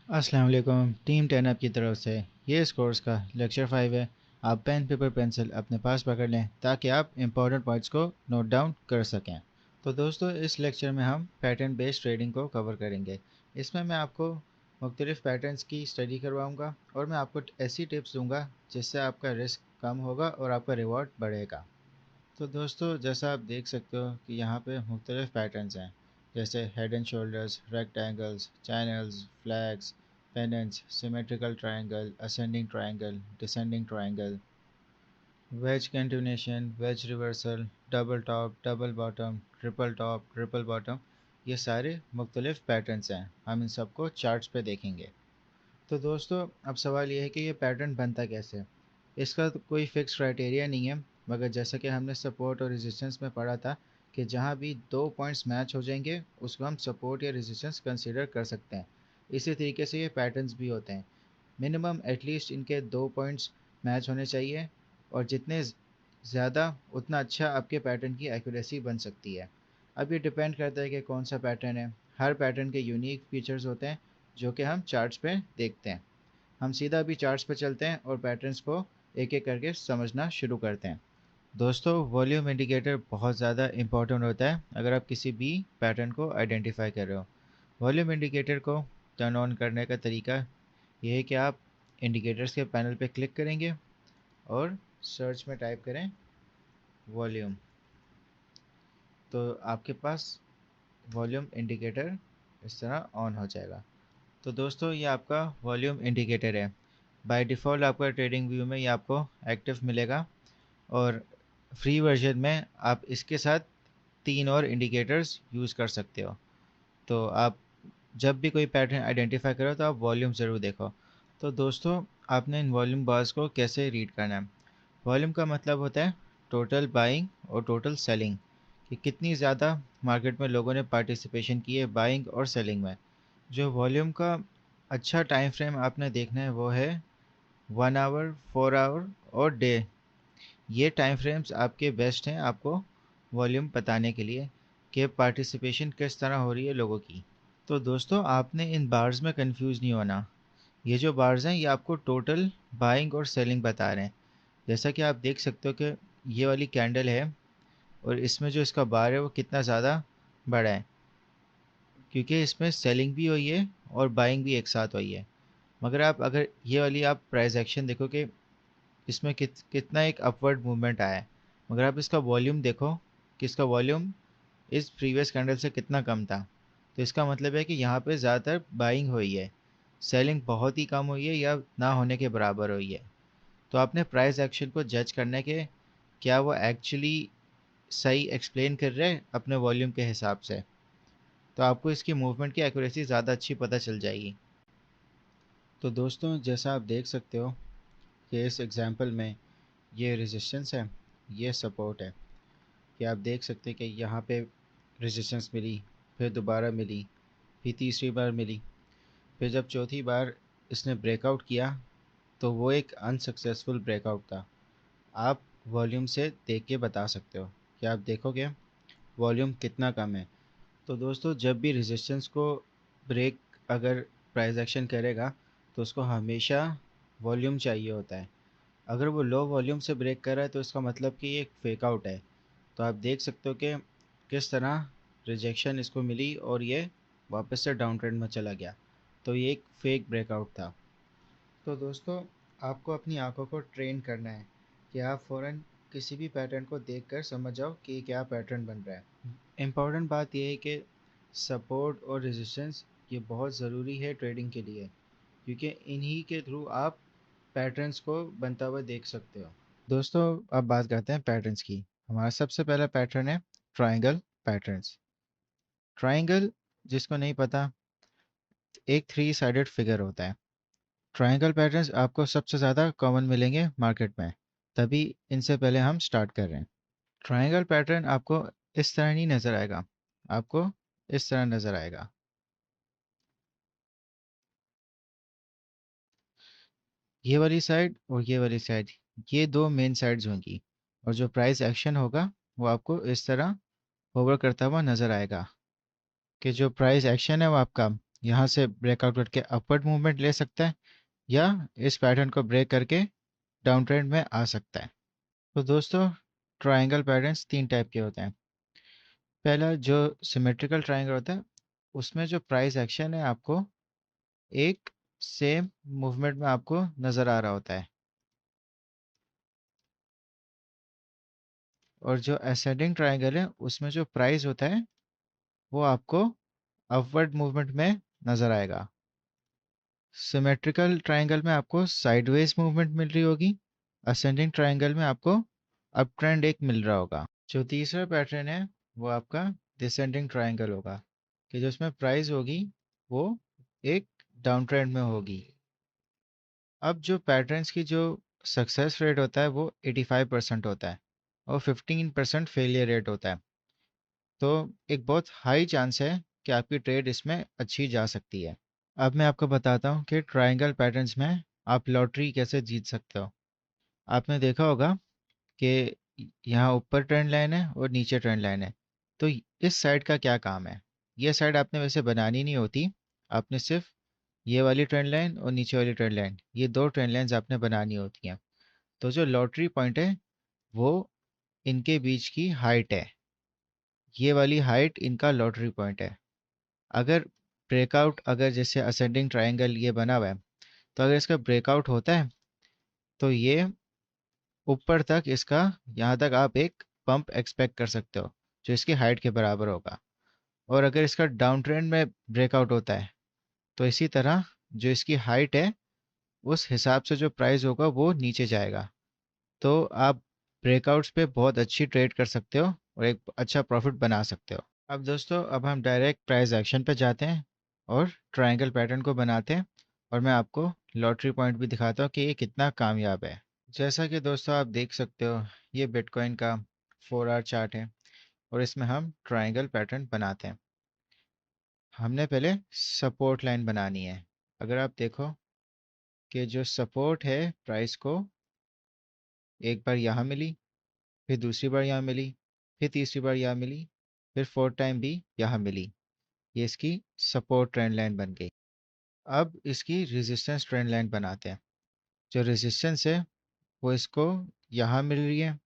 अस्सलाम वालेकुम। Team 10 up की तरफ से ये इस कोर्स का लेक्चर 5 है। आप पेन पेपर पेंसिल अपने पास पकड़ लें ताकि आप इंपॉर्टेंट पॉइंट्स को नोट डाउन कर सकें। तो दोस्तों, इस लेक्चर में हम पैटर्न बेस्ड ट्रेडिंग को कवर करेंगे। इसमें मैं आपको मुख्तलिफ पैटर्न्स की स्टडी करवाऊंगा और मैं आपको ऐसी टिप्स दूंगा जिससे आपका रिस्क कम होगा और आपका रिवॉर्ड बढ़ेगा। तो दोस्तों, जैसा आप देख सकते हो कि यहाँ पे मुख्तलिफ पैटर्न्स हैं, जैसे head and shoulders, rectangles, channels, flags, pennants, symmetrical triangle, ascending triangle, descending triangle, wedge continuation, wedge reversal, double top, double bottom, triple top, triple bottom. ये सारे मुख्तलिफ पैटर्न्स हैं। हम इन सबको चार्ट्स पे देखेंगे। तो दोस्तों, अब सवाल ये है कि ये पैटर्न बनता कैसे है। इसका तो कोई फिक्स क्राइटेरिया नहीं है, मगर जैसा कि हमने सपोर्ट और रेजिस्टेंस में पढ़ा था कि जहाँ भी दो पॉइंट्स मैच हो जाएंगे उसको हम सपोर्ट या रेजिस्टेंस कंसीडर कर सकते हैं। इसी तरीके से ये पैटर्न्स भी होते हैं। मिनिमम एटलीस्ट इनके दो पॉइंट्स मैच होने चाहिए, और जितने ज़्यादा उतना अच्छा आपके पैटर्न की एक्यूरेसी बन सकती है। अब ये डिपेंड करता है कि कौन सा पैटर्न है। हर पैटर्न के यूनिक फीचर्स होते हैं जो कि हम चार्ट्स पे देखते हैं। हम सीधा अभी चार्ट्स पे चलते हैं और पैटर्न्स को एक एक करके समझना शुरू करते हैं। दोस्तों, वॉल्यूम इंडिकेटर बहुत ज़्यादा इंपॉर्टेंट होता है अगर आप किसी भी पैटर्न को आइडेंटिफाई कर रहे हो। वॉल्यूम इंडिकेटर को टर्न ऑन करने का तरीका ये है कि आप इंडिकेटर्स के पैनल पे क्लिक करेंगे और सर्च में टाइप करें वॉल्यूम। तो आपके पास वॉल्यूम इंडिकेटर इस तरह ऑन हो जाएगा। तो दोस्तों, ये आपका वॉल्यूम इंडिकेटर है। बाय डिफ़ॉल्ट आपका ट्रेडिंग व्यू में ये आपको एक्टिव मिलेगा, और फ्री वर्जन में आप इसके साथ तीन और इंडिकेटर्स यूज़ कर सकते हो। तो आप जब भी कोई पैटर्न आइडेंटिफाई करो तो आप वॉल्यूम ज़रूर देखो। तो दोस्तों, आपने इन वॉल्यूम बार्स को कैसे रीड करना है। वॉल्यूम का मतलब होता है टोटल बाइंग और टोटल सेलिंग, कि कितनी ज़्यादा मार्केट में लोगों ने पार्टिसिपेशन की है बाइंग और सेलिंग में। जो वॉल्यूम का अच्छा टाइम फ्रेम आपने देखना है वो है 1 आवर, 4 आवर और डे। ये टाइम फ्रेम्स आपके बेस्ट हैं आपको वॉल्यूम बताने के लिए कि पार्टिसिपेशन किस तरह हो रही है लोगों की। तो दोस्तों, आपने इन बार्स में कंफ्यूज नहीं होना। ये जो बार्स हैं ये आपको टोटल बाइंग और सेलिंग बता रहे हैं। जैसा कि आप देख सकते हो कि ये वाली कैंडल है और इसमें जो इसका बार है वो कितना ज़्यादा बड़ा है, क्योंकि इसमें सेलिंग भी हुई है और बाइंग भी एक साथ हुई है। मगर आप अगर ये वाली आप प्राइस एक्शन देखो कि इसमें कितना एक अपवर्ड मूवमेंट आया है, मगर आप इसका वॉल्यूम देखो कि इसका वॉल्यूम इस प्रीवियस कैंडल से कितना कम था। तो इसका मतलब है कि यहाँ पे ज़्यादातर बाइंग हुई है, सेलिंग बहुत ही कम हुई है या ना होने के बराबर हुई है। तो आपने प्राइस एक्शन को जज करने के क्या वो एक्चुअली सही एक्सप्लेन कर रहे हैं अपने वॉल्यूम के हिसाब से, तो आपको इसकी मूवमेंट की एक्यूरेसी ज़्यादा अच्छी पता चल जाएगी। तो दोस्तों, जैसा आप देख सकते हो कि इस एग्जांपल में ये रेजिस्टेंस है, ये सपोर्ट है। कि आप देख सकते हैं कि यहाँ पे रेजिस्टेंस मिली, फिर दोबारा मिली, फिर तीसरी बार मिली, फिर जब चौथी बार इसने ब्रेकआउट किया तो वो एक अनसक्सेसफुल ब्रेकआउट था। आप वॉल्यूम से देख के बता सकते हो कि आप देखोगे वॉल्यूम कितना कम है। तो दोस्तों, जब भी रेजिस्टेंस को ब्रेक अगर प्राइस एक्शन करेगा तो उसको हमेशा वॉल्यूम चाहिए होता है। अगर वो लो वॉल्यूम से ब्रेक कर रहा है तो इसका मतलब कि ये एक फेक आउट है। तो आप देख सकते हो कि किस तरह रिजेक्शन इसको मिली और ये वापस से डाउन ट्रेंड में चला गया। तो ये एक फेक ब्रेकआउट था। तो दोस्तों, आपको अपनी आंखों को ट्रेन करना है कि आप फ़ौरन किसी भी पैटर्न को देखकर समझ जाओ कि क्या पैटर्न बन रहा है। इम्पॉर्टेंट बात यह है कि सपोर्ट और रेजिस्टेंस ये बहुत ज़रूरी है ट्रेडिंग के लिए, क्योंकि इन्हीं के थ्रू आप पैटर्न्स को बनता हुआ देख सकते हो। दोस्तों, अब बात करते हैं पैटर्न्स की। हमारा सबसे पहला पैटर्न है ट्रायंगल पैटर्न्स। ट्रायंगल, जिसको नहीं पता, एक थ्री साइडेड फिगर होता है। ट्रायंगल पैटर्न्स आपको सबसे ज़्यादा कॉमन मिलेंगे मार्केट में, तभी इनसे पहले हम स्टार्ट कर रहे हैं। ट्रायंगल पैटर्न आपको इस तरह नहीं नज़र आएगा, आपको इस तरह नज़र आएगा। ये वाली साइड और ये वाली साइड, ये दो मेन साइड्स होंगी, और जो प्राइस एक्शन होगा वो आपको इस तरह होवर करता हुआ नज़र आएगा। कि जो प्राइस एक्शन है वो आपका यहाँ से ब्रेकआउट करके अपवर्ड मूवमेंट ले सकता है या इस पैटर्न को ब्रेक करके डाउन ट्रेंड में आ सकता है। तो दोस्तों, ट्रायंगल पैटर्न्स 3 टाइप के होते हैं। पहला जो सिमेट्रिकल ट्रायंगल होता है, उसमें जो प्राइस एक्शन है आपको एक सेम मूवमेंट में आपको नज़र आ रहा होता है, और जो असेंडिंग ट्रायंगल है उसमें जो प्राइस होता है वो आपको अपवर्ड मूवमेंट में नज़र आएगा। सिमेट्रिकल ट्रायंगल में आपको साइडवेज मूवमेंट मिल रही होगी, असेंडिंग ट्रायंगल में आपको अप ट्रेंड एक मिल रहा होगा। जो तीसरा पैटर्न है वो आपका डिसेंडिंग ट्रायंगल होगा, कि जो इसमें प्राइस होगी वो एक डाउन ट्रेंड में होगी। अब जो पैटर्न्स की जो सक्सेस रेट होता है वो 85% होता है और 15% फेलियर रेट होता है। तो एक बहुत हाई चांस है कि आपकी ट्रेड इसमें अच्छी जा सकती है। अब मैं आपको बताता हूँ कि ट्रायंगल पैटर्न्स में आप लॉटरी कैसे जीत सकते हो। आपने देखा होगा कि यहाँ ऊपर ट्रेंड लाइन है और नीचे ट्रेंड लाइन है, तो इस साइड का क्या काम है। ये साइड आपने वैसे बनानी नहीं होती, आपने सिर्फ ये वाली ट्रेंड लाइन और नीचे वाली ट्रेंड लाइन, ये दो ट्रेंड लाइंस आपने बनानी होती हैं। तो जो लॉटरी पॉइंट है वो इनके बीच की हाइट है, ये वाली हाइट इनका लॉटरी पॉइंट है। अगर ब्रेकआउट, अगर जैसे असेंडिंग ट्रायंगल ये बना हुआ है, तो अगर इसका ब्रेकआउट होता है तो ये ऊपर तक इसका, यहाँ तक आप एक पंप एक्सपेक्ट कर सकते हो जो इसकी हाइट के बराबर होगा। और अगर इसका डाउन ट्रेंड में ब्रेकआउट होता है तो इसी तरह जो इसकी हाइट है उस हिसाब से जो प्राइस होगा वो नीचे जाएगा। तो आप ब्रेकआउट्स पे बहुत अच्छी ट्रेड कर सकते हो और एक अच्छा प्रॉफिट बना सकते हो। अब दोस्तों, अब हम डायरेक्ट प्राइस एक्शन पे जाते हैं और ट्रायंगल पैटर्न को बनाते हैं, और मैं आपको लॉटरी पॉइंट भी दिखाता हूँ कि ये कितना कामयाब है। जैसा कि दोस्तों आप देख सकते हो, ये बिटकॉइन का 4 आवर चार्ट है और इसमें हम ट्रायंगल पैटर्न बनाते हैं। हमने पहले सपोर्ट लाइन बनानी है। अगर आप देखो कि जो सपोर्ट है प्राइस को, एक बार यहाँ मिली, फिर दूसरी बार यहाँ मिली, फिर तीसरी बार यहाँ मिली, फिर फोर्थ टाइम भी यहाँ मिली, ये इसकी सपोर्ट ट्रेंड लाइन बन गई। अब इसकी रेजिस्टेंस ट्रेंड लाइन बनाते हैं। जो रेजिस्टेंस है वो इसको यहाँ मिल रही है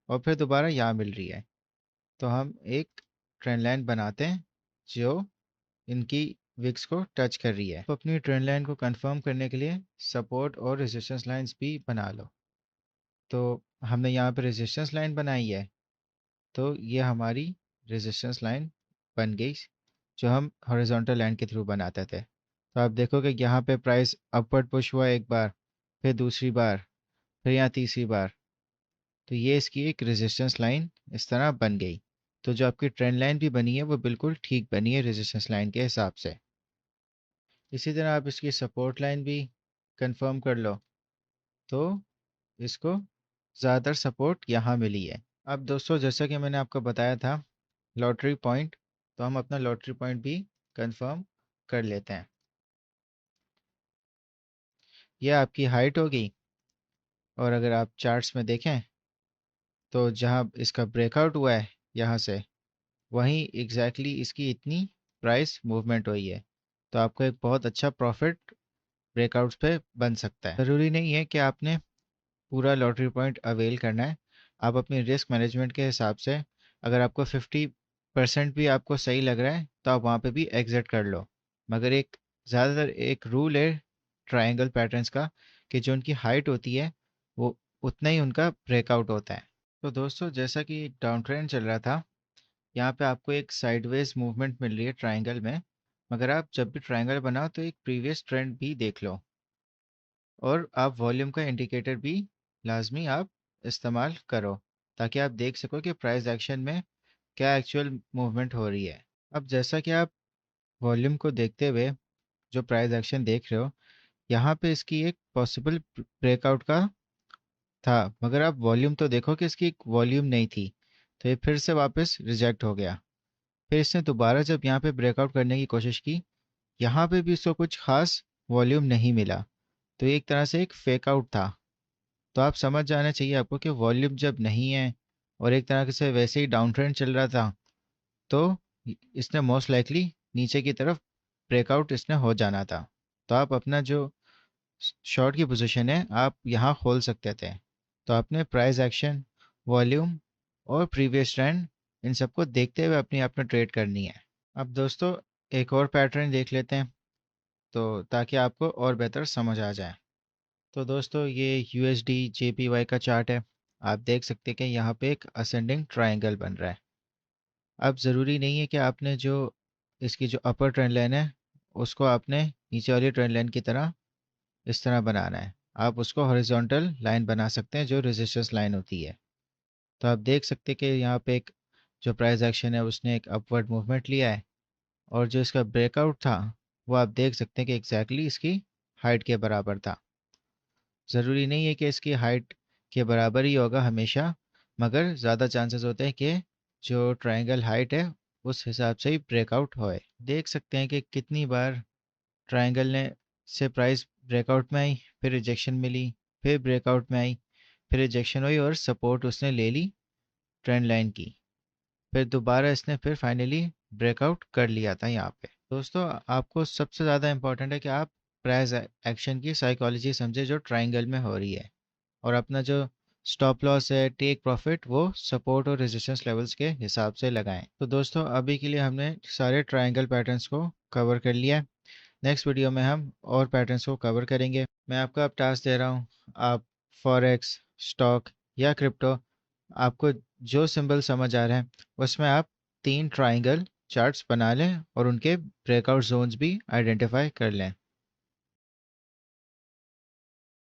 और फिर दोबारा यहाँ मिल रही है, तो हम एक ट्रेंड लाइन बनाते हैं जो इनकी विक्स को टच कर रही है। तो अपनी ट्रेंड लाइन को कंफर्म करने के लिए सपोर्ट और रेजिस्टेंस लाइंस भी बना लो। तो हमने यहाँ पे रेजिस्टेंस लाइन बनाई है, तो ये हमारी रेजिस्टेंस लाइन बन गई जो हम हॉरिजॉन्टल लाइन के थ्रू बनाते थे। तो आप देखोगे यहाँ पे प्राइस अपवर्ड पुश हुआ एक बार, फिर दूसरी बार, फिर यहाँ तीसरी बार, तो ये इसकी एक रेजिस्टेंस लाइन इस तरह बन गई। तो जो आपकी ट्रेंड लाइन भी बनी है वो बिल्कुल ठीक बनी है रेजिस्टेंस लाइन के हिसाब से। इसी तरह आप इसकी सपोर्ट लाइन भी कंफर्म कर लो, तो इसको ज़्यादातर सपोर्ट यहाँ मिली है। अब दोस्तों, जैसा कि मैंने आपको बताया था लॉटरी पॉइंट, तो हम अपना लॉटरी पॉइंट भी कंफर्म कर लेते हैं। यह आपकी हाइट होगी, और अगर आप चार्ट्स में देखें तो जहाँ इसका ब्रेकआउट हुआ है यहाँ से, वहीं एग्जैक्टली इसकी इतनी प्राइस मूवमेंट हुई है। तो आपको एक बहुत अच्छा प्रॉफिट ब्रेकआउट्स पे बन सकता है। ज़रूरी नहीं है कि आपने पूरा लॉटरी पॉइंट अवेल करना है। आप अपनी रिस्क मैनेजमेंट के हिसाब से, अगर आपको 50% भी आपको सही लग रहा है तो आप वहाँ पे भी एग्जिट कर लो। मगर एक ज़्यादातर एक रूल है ट्रायंगल पैटर्न्स का, कि जो उनकी हाइट होती है वो उतना ही उनका ब्रेकआउट होता है। तो दोस्तों, जैसा कि डाउन ट्रेंड चल रहा था, यहाँ पे आपको एक साइडवेज मूवमेंट मिल रही है ट्रायंगल में। मगर आप जब भी ट्रायंगल बनाओ तो एक प्रीवियस ट्रेंड भी देख लो, और आप वॉल्यूम का इंडिकेटर भी लाजमी आप इस्तेमाल करो, ताकि आप देख सको कि प्राइस एक्शन में क्या एक्चुअल मूवमेंट हो रही है। अब जैसा कि आप वॉल्यूम को देखते हुए जो प्राइस एक्शन देख रहे हो, यहाँ पे इसकी एक पॉसिबल ब्रेकआउट का था, मगर आप वॉल्यूम तो देखो कि इसकी एक वॉल्यूम नहीं थी, तो ये फिर से वापस रिजेक्ट हो गया। फिर इसने दोबारा जब यहाँ पे ब्रेकआउट करने की कोशिश की, यहाँ पे भी इसको कुछ खास वॉल्यूम नहीं मिला, तो ये एक तरह से एक फेक आउट था। तो आप समझ जाना चाहिए आपको कि वॉल्यूम जब नहीं है और एक तरह से वैसे ही डाउन ट्रेंड चल रहा था, तो इसने मोस्ट लाइकली नीचे की तरफ ब्रेकआउट इसने हो जाना था। तो आप अपना जो शॉर्ट की पोजीशन है आप यहाँ खोल सकते थे। तो आपने प्राइस एक्शन, वॉल्यूम और प्रीवियस ट्रेंड, इन सबको देखते हुए अपनी आपने ट्रेड करनी है। अब दोस्तों एक और पैटर्न देख लेते हैं, तो ताकि आपको और बेहतर समझ आ जाए। तो दोस्तों ये USD JPY का चार्ट है। आप देख सकते हैं कि यहाँ पे एक असेंडिंग ट्रायंगल बन रहा है। अब ज़रूरी नहीं है कि आपने जो इसकी जो अपर ट्रेंड लाइन है उसको आपने नीचे वाली ट्रेंड लाइन की तरह इस तरह बनाना है। आप उसको हॉरिजॉन्टल लाइन बना सकते हैं जो रेजिस्टेंस लाइन होती है। तो आप देख सकते हैं कि यहाँ पे एक जो प्राइस एक्शन है उसने एक अपवर्ड मूवमेंट लिया है, और जो इसका ब्रेकआउट था वो आप देख सकते हैं कि एग्जैक्टली इसकी हाइट के बराबर था। ज़रूरी नहीं है कि इसकी हाइट के बराबर ही होगा हमेशा, मगर ज़्यादा चांसेस होते हैं कि जो ट्रायंगल हाइट है उस हिसाब से ही ब्रेकआउट होए। देख सकते हैं कि कितनी बार ट्रायंगल ने से प्राइस ब्रेकआउट में आई, फिर रिजेक्शन मिली, फिर ब्रेकआउट में आई, फिर रिजेक्शन हुई और सपोर्ट उसने ले ली ट्रेंड लाइन की, फिर दोबारा इसने फिर फाइनली ब्रेकआउट कर लिया था यहाँ पे। दोस्तों आपको सबसे ज़्यादा इंपॉर्टेंट है कि आप प्राइस एक्शन की साइकोलॉजी समझे जो ट्रायंगल में हो रही है, और अपना जो स्टॉप लॉस है, टेक प्रॉफिट, वो सपोर्ट और रेजिस्टेंस लेवल्स के हिसाब से लगाएं। तो दोस्तों अभी के लिए हमने सारे ट्रायंगल पैटर्न्स को कवर कर लिया है। नेक्स्ट वीडियो में हम और पैटर्न्स को कवर करेंगे। मैं आपको अब टास्क दे रहा हूँ, आप फॉरेक्स, स्टॉक या क्रिप्टो, आपको जो सिंबल समझ आ रहा है उसमें आप 3 ट्रायंगल चार्ट्स बना लें और उनके ब्रेकआउट जोन्स भी आइडेंटिफाई कर लें।